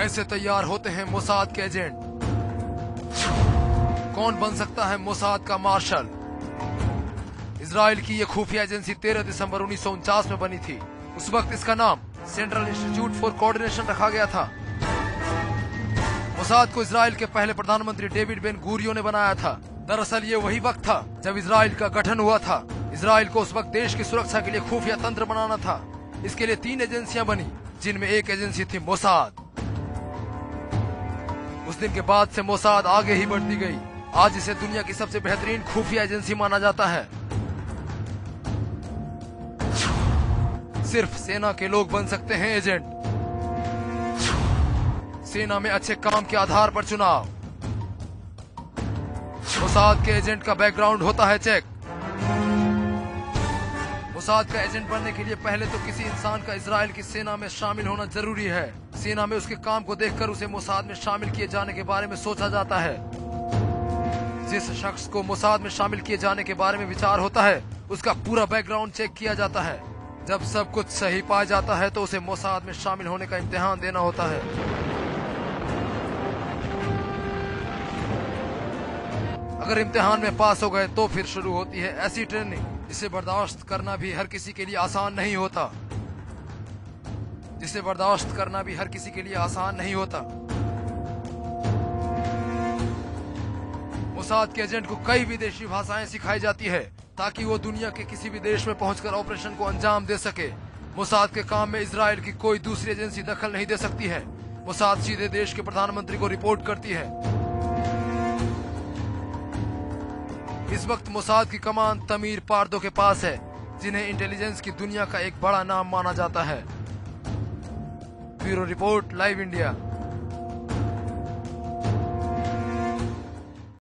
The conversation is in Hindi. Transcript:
कैसे तैयार होते हैं मोसाद के एजेंट? कौन बन सकता है मोसाद का मार्शल? इजराइल की यह खुफिया एजेंसी 13 दिसंबर 1949 में बनी थी। उस वक्त इसका नाम सेंट्रल इंस्टीट्यूट फॉर कोऑर्डिनेशन रखा गया था। मोसाद को इजराइल के पहले प्रधानमंत्री डेविड बेन गुरियो ने बनाया था। दरअसल ये वही वक्त था जब इजराइल का गठन हुआ था। इजराइल को उस वक्त देश की सुरक्षा के लिए खुफिया तंत्र बनाना था। इसके लिए 3 एजेंसियां बनी, जिनमें एक एजेंसी थी मोसाद। उस दिन के बाद से मोसाद आगे ही बढ़ती गई। आज इसे दुनिया की सबसे बेहतरीन खुफिया एजेंसी माना जाता है। सिर्फ सेना के लोग बन सकते हैं एजेंट। सेना में अच्छे काम के आधार पर चुनाव। मोसाद के एजेंट का बैकग्राउंड होता है चेक। मोसाद का एजेंट बनने के लिए पहले तो किसी इंसान का इजराइल की सेना में शामिल होना जरूरी है। सेना में उसके काम को देखकर उसे मोसाद में शामिल किए जाने के बारे में सोचा जाता है। जिस शख्स को मोसाद में शामिल किए जाने के बारे में विचार होता है, उसका पूरा बैकग्राउंड चेक किया जाता है। जब सब कुछ सही पाया जाता है तो उसे मोसाद में शामिल होने का इम्तिहान देना होता है। अगर इम्तिहान में पास हो गए तो फिर शुरू होती है ऐसी ट्रेनिंग जिसे बर्दाश्त करना भी हर किसी के लिए आसान नहीं होता। मोसाद के एजेंट को कई विदेशी भाषाएं सिखाई जाती है ताकि वो दुनिया के किसी भी देश में पहुंचकर ऑपरेशन को अंजाम दे सके। मोसाद के काम में इजराइल की कोई दूसरी एजेंसी दखल नहीं दे सकती है। मोसाद सीधे देश के प्रधानमंत्री को रिपोर्ट करती है। इस वक्त मोसाद की कमान तमीर पार्दो के पास है, जिन्हें इंटेलिजेंस की दुनिया का एक बड़ा नाम माना जाता है। Bureau report, live India.